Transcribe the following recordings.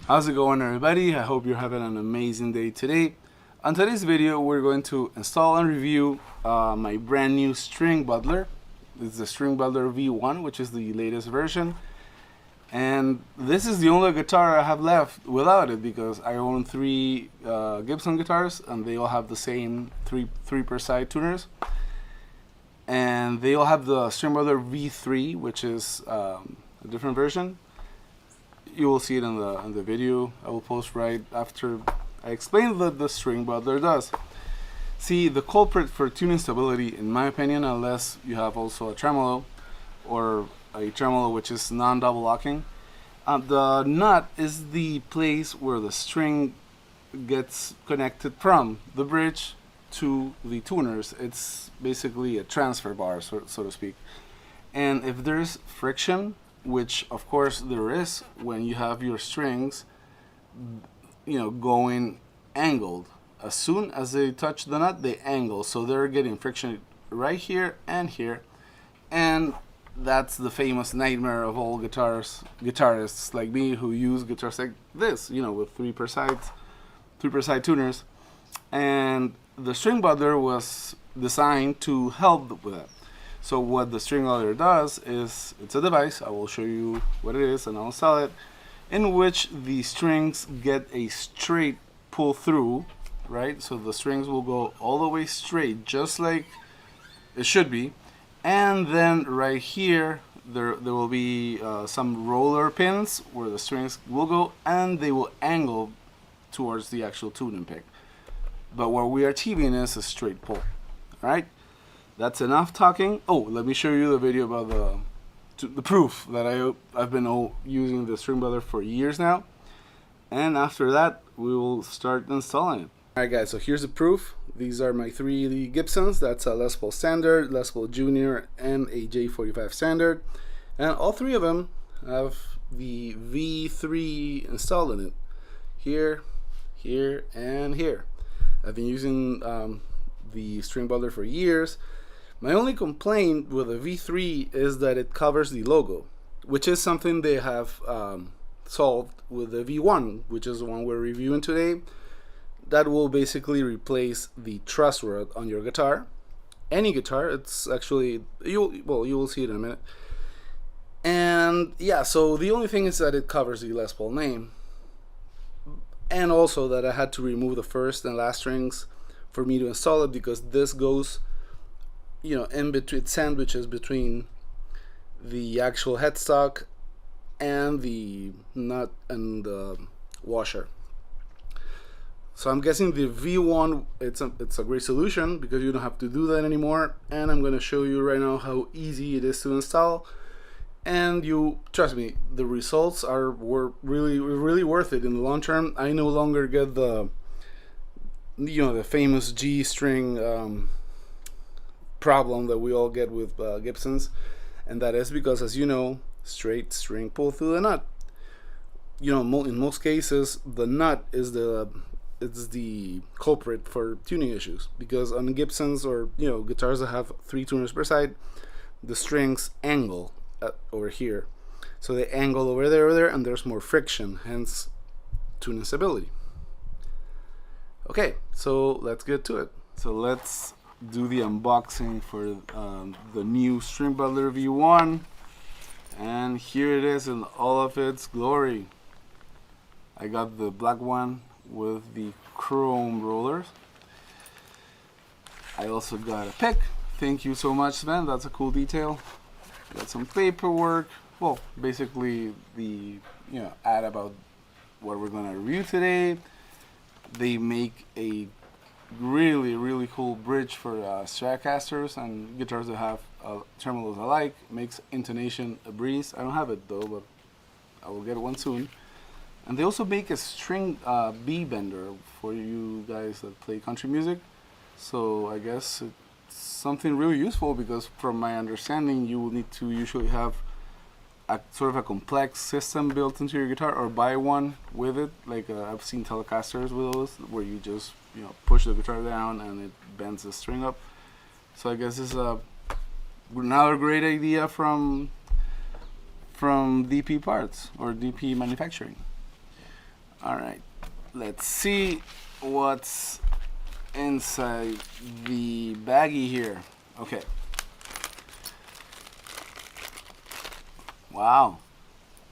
How's it going, everybody? I hope you're having an amazing day today. On today's video, we're going to install and review my brand new String Butler. This is the String Butler V1, which is the latest version. And this is the only guitar I have left without it because I own three Gibson guitars and they all have the same three per side tuners. And they all have the String Butler V3, which is a different version. You will see it in the video I will post right after I explain what the String Butler does. See, the culprit for tuning stability, in my opinion, unless you have also a tremolo or a tremolo which is non-double locking, the nut is the place where the string gets connected from the bridge to the tuners. It's basically a transfer bar, so to speak. And if there's friction, which of course there is when you have your strings, going angled, as soon as they touch the nut, they angle, so they're getting friction right here and here, and that's the famous nightmare of all guitarists like me who use guitars like this, with three per side tuners. And the String Butler was designed to help with that. So what the String Butler does is, it's a device, I will show you what it is and I'll sell it, in which the strings get a straight pull through, right? So the strings will go all the way straight, just like it should be. And then right here, there will be some roller pins where the strings will go and they will angle towards the actual tuning pick. But what we are achieving is a straight pull, all right? That's enough talking. Oh, let me show you the video about the proof that I've been using the String Butler for years now. And after that, we will start installing it. Alright guys, so here's the proof. These are my three Gibsons. That's a Les Paul Standard, Les Paul Junior, and a J45 Standard. And all three of them have the V3 installed in it. Here, here, and here. I've been using the String Butler for years. My only complaint with the V3 is that it covers the logo, which is something they have solved with the V1, which is the one we're reviewing today. That will basically replace the truss rod on your guitar. Any guitar, it's actually, you will see it in a minute. And yeah, so the only thing is that it covers the Les Paul name. And also that I had to remove the first and last strings for me to install it, because this goes in between, sandwiches between the actual headstock and the nut and the washer. So I'm guessing the V1, it's a great solution because you don't have to do that anymore. And I'm going to show you right now how easy it is to install. And you trust me, the results were really worth it in the long term. I no longer get the the famous G string problem that we all get with Gibsons, and that is because, as you know, straight string pull through the nut. In most cases, the nut is the culprit for tuning issues, because on Gibsons or guitars that have three tuners per side, the strings angle over here, so they angle over there, and there's more friction, hence tuning stability. Okay, so let's get to it. So let's do the unboxing for the new String Butler V1, and here it is in all of its glory. I got the black one with the chrome rollers. I also got a pick. Thank you so much, Sven. That's a cool detail. Got some paperwork. Well, basically the ad about what we're gonna review today. They make a really cool bridge for Stratocasters and guitars that have tremolos alike. Makes intonation a breeze. I don't have it though, but I will get one soon. And they also make a string B bender for you guys that play country music. So I guess it's something really useful, because from my understanding, you will need to usually have a sort of a complex system built into your guitar, or buy one with it. Like I've seen Telecasters with those, where you just push the guitar down and it bends the string up. So I guess this is another great idea from DP Parts or DP Manufacturing. All right, let's see what's inside the baggie here. Okay. Wow.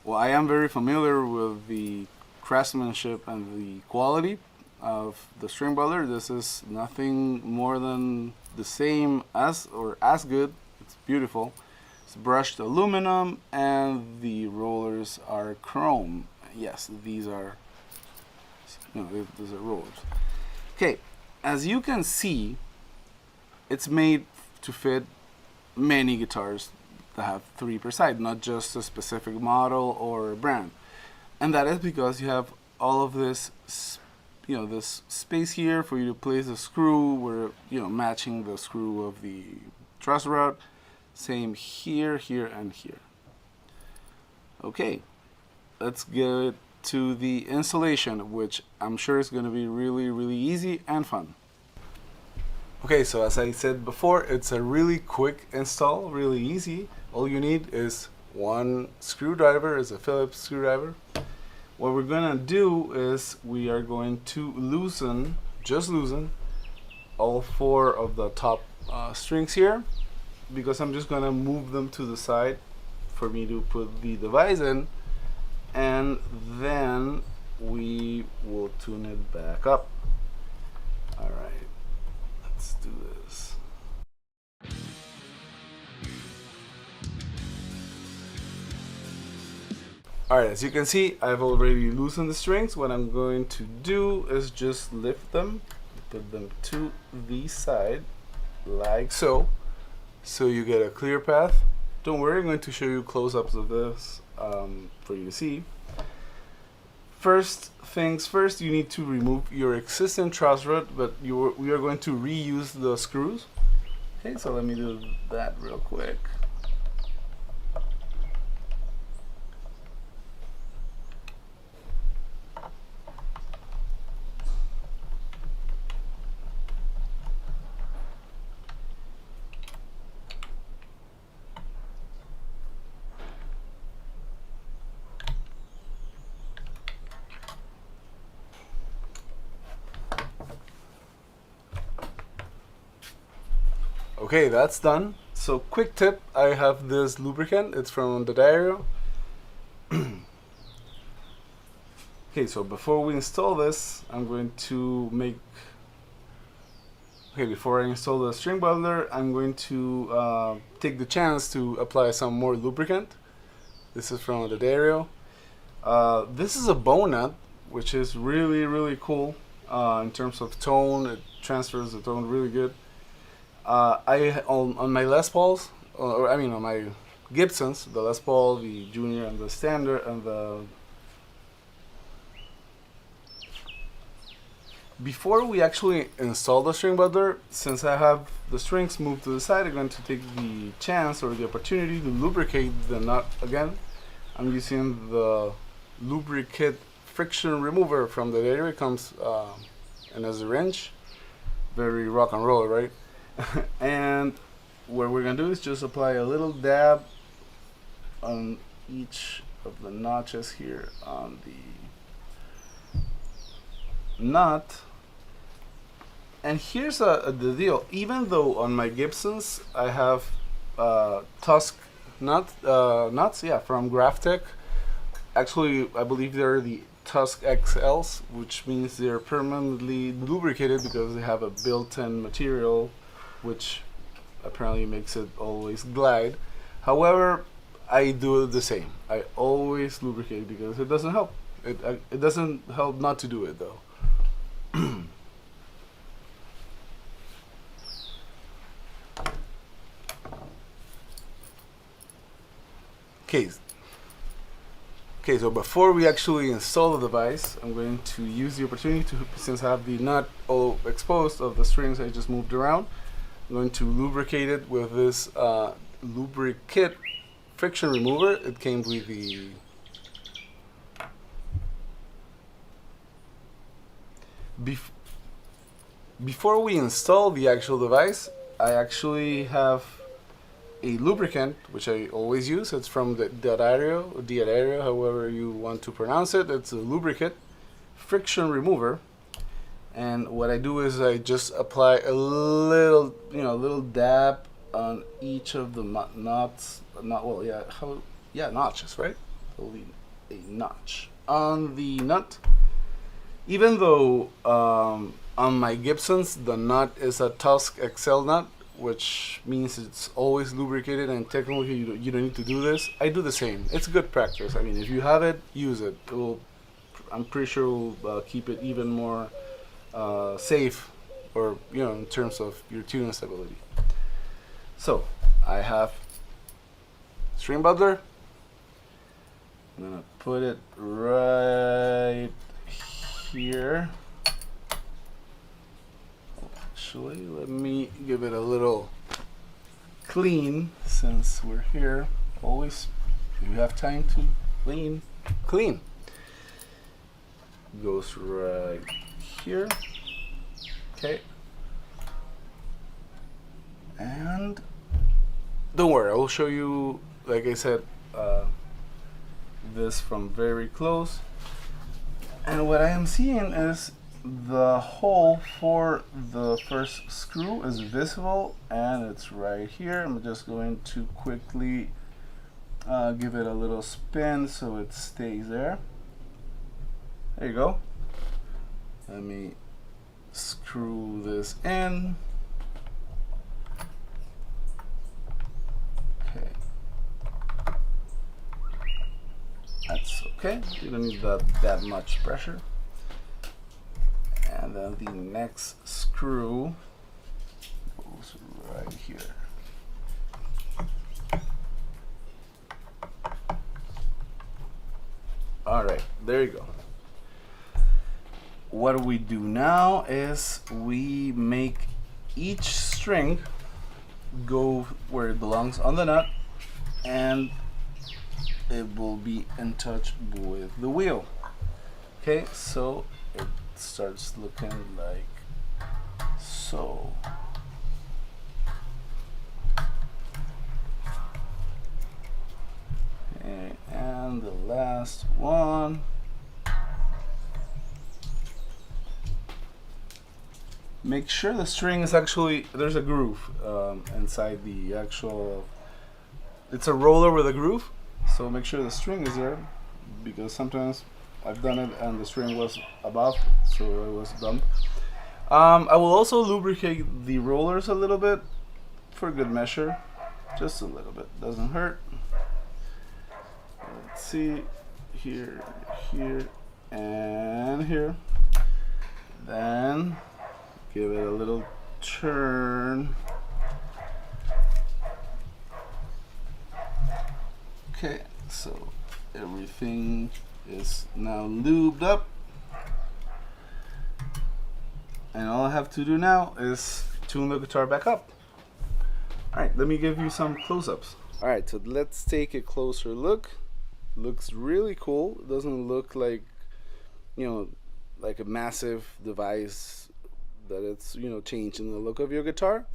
Well, I am very familiar with the craftsmanship and the quality of the String Butler. This is nothing more than the same as or as good. It's beautiful. It's brushed aluminum and the rollers are chrome. Yes, these are, these are rollers. Okay, as you can see, it's made to fit many guitars that have 3 per side, not just a specific model or brand. And that is because you have all of this, this space here for you to place a screw where, matching the screw of the truss rod. Same here, here, and here. Okay, let's get to the installation, which I'm sure is going to be really, really easy and fun. Okay, so as I said before, it's a really quick install, really easy. All you need is one screwdriver, is a Phillips screwdriver. What we're gonna do is we are going to loosen, just loosen, all 4 of the top strings here, because I'm just gonna move them to the side for me to put the device in, and then we will tune it back up. All right, let's do this. Alright, as you can see, I've already loosened the strings. What I'm going to do is just lift them, put them to the side, like so, so you get a clear path. Don't worry, I'm going to show you close-ups of this for you to see. First things first, you need to remove your existing truss rod, but we are going to reuse the screws. Okay, so let me do that real quick. Okay, that's done. So quick tip, I have this lubricant, it's from the diary. Okay, so before we install this, I'm going to before I install the String Butler, I'm going to take the chance to apply some more lubricant. This is from the diary. This is a bone nut, which is really, really cool in terms of tone. It transfers the tone really good. On my Les Pauls, on my Gibsons, the Les Paul, the Junior, and the Standard, and the... Before we actually install the String Butler, since I have the strings moved to the side, I'm going to take the chance or the opportunity to lubricate the nut again. I'm using the lubricate friction remover from the diary. It comes in as a wrench. Very rock and roll, right? And what we're gonna do is just apply a little dab on each of the notches here on the nut. And here's the deal. Even though on my Gibsons I have Tusk nuts, from Graphtec. Actually, I believe they're the Tusk XLs, which means they're permanently lubricated because they have a built-in material which apparently makes it always glide. However, I do the same. I always lubricate because it doesn't help. It doesn't help not to do it though. Okay, so before we actually install the device, I'm going to use the opportunity to, since I have the nut all exposed of the strings I just moved around, I'm going to lubricate it with this lubricate friction remover. It came with the before we install the actual device, I actually have a lubricant which I always use. It's from the Diario, however you want to pronounce it. It's a lubricant. friction remover, and what I do is I just apply a little, a little dab on each of the notches, notches, right? A notch on the nut. Even though on my Gibsons the nut is a Tusk XL nut, which means it's always lubricated, and technically you don't need to do this. I do the same. It's good practice. I mean, if you have it, use it. I'm pretty sure it will keep it even more safe, or in terms of your tuning stability. So I have String Butler. I'm gonna put it right here. Actually, let me give it a little clean, since we're here. Always, if you have time to clean. Goes right here. Okay. And don't worry, I will show you, like I said, this from very close. And what I am seeing is the hole for the first screw is visible, and it's right here. I'm just going to quickly give it a little spin so it stays there. There you go. Let me screw this in. Okay. That's okay. You don't need that much pressure. And then the next screw goes right here. All right, there you go. What we do now is we make each string go where it belongs on the nut, and it will be in touch with the wheel. Okay, so it starts looking like so. Okay, and the last one. Make sure the string is actually, there's a groove inside the actual, it's a roller with a groove, so make sure the string is there, because sometimes I've done it and the string was above, so it was dumped. I will also lubricate the rollers a little bit for good measure, just a little bit, doesn't hurt. Let's see, here, and here. Then give it a little turn. Okay, so everything is now lubed up. And all I have to do now is tune the guitar back up. Alright, let me give you some close-ups. Alright, so let's take a closer look. Looks really cool. It doesn't look like, like a massive device that it's changing the look of your guitar.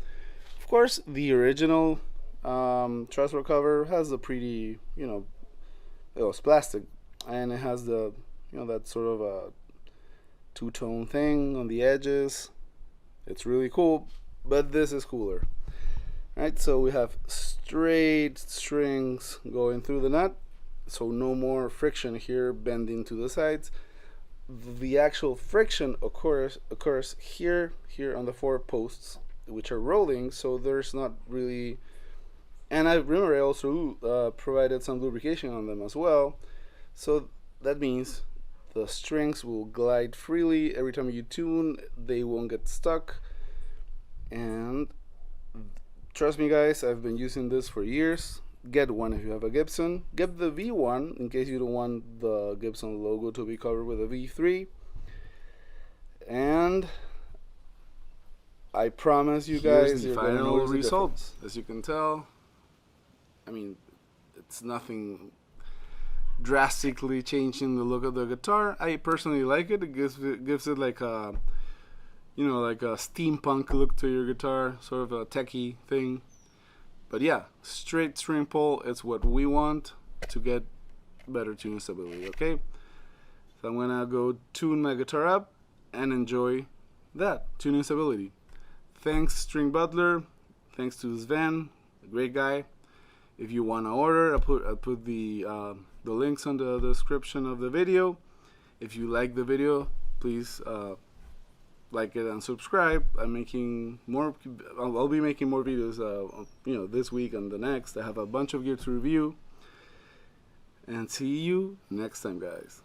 Of course, the original truss cover has a pretty it was plastic, and it has the that sort of a two-tone thing on the edges. It's really cool, but this is cooler. Right, so we have straight strings going through the nut, so no more friction here bending to the sides. The actual friction occurs here on the 4 posts, which are rolling, so there's not really, and I remember I also provided some lubrication on them as well, so that means the strings will glide freely. Every time you tune, they won't get stuck. And trust me guys, I've been using this for years. Get one if you have a Gibson. Get the V1 in case you don't want the Gibson logo to be covered with a V3. And I promise you guys, you're going to notice the results. As you can tell, I mean, it's nothing drastically changing the look of the guitar. I personally like it. It gives it like a like a steampunk look to your guitar, sort of a techie thing. But yeah, straight string pull is what we want to get better tuning stability. Okay, So I'm gonna go tune my guitar up and enjoy that tuning stability. Thanks String Butler, thanks to Sven, a great guy. If you want to order, I'll put the links on the description of the video. If you like the video, please like it and subscribe. I'm making more. I'll be making more videos. This week and the next. I have a bunch of gear to review. And see you next time, guys.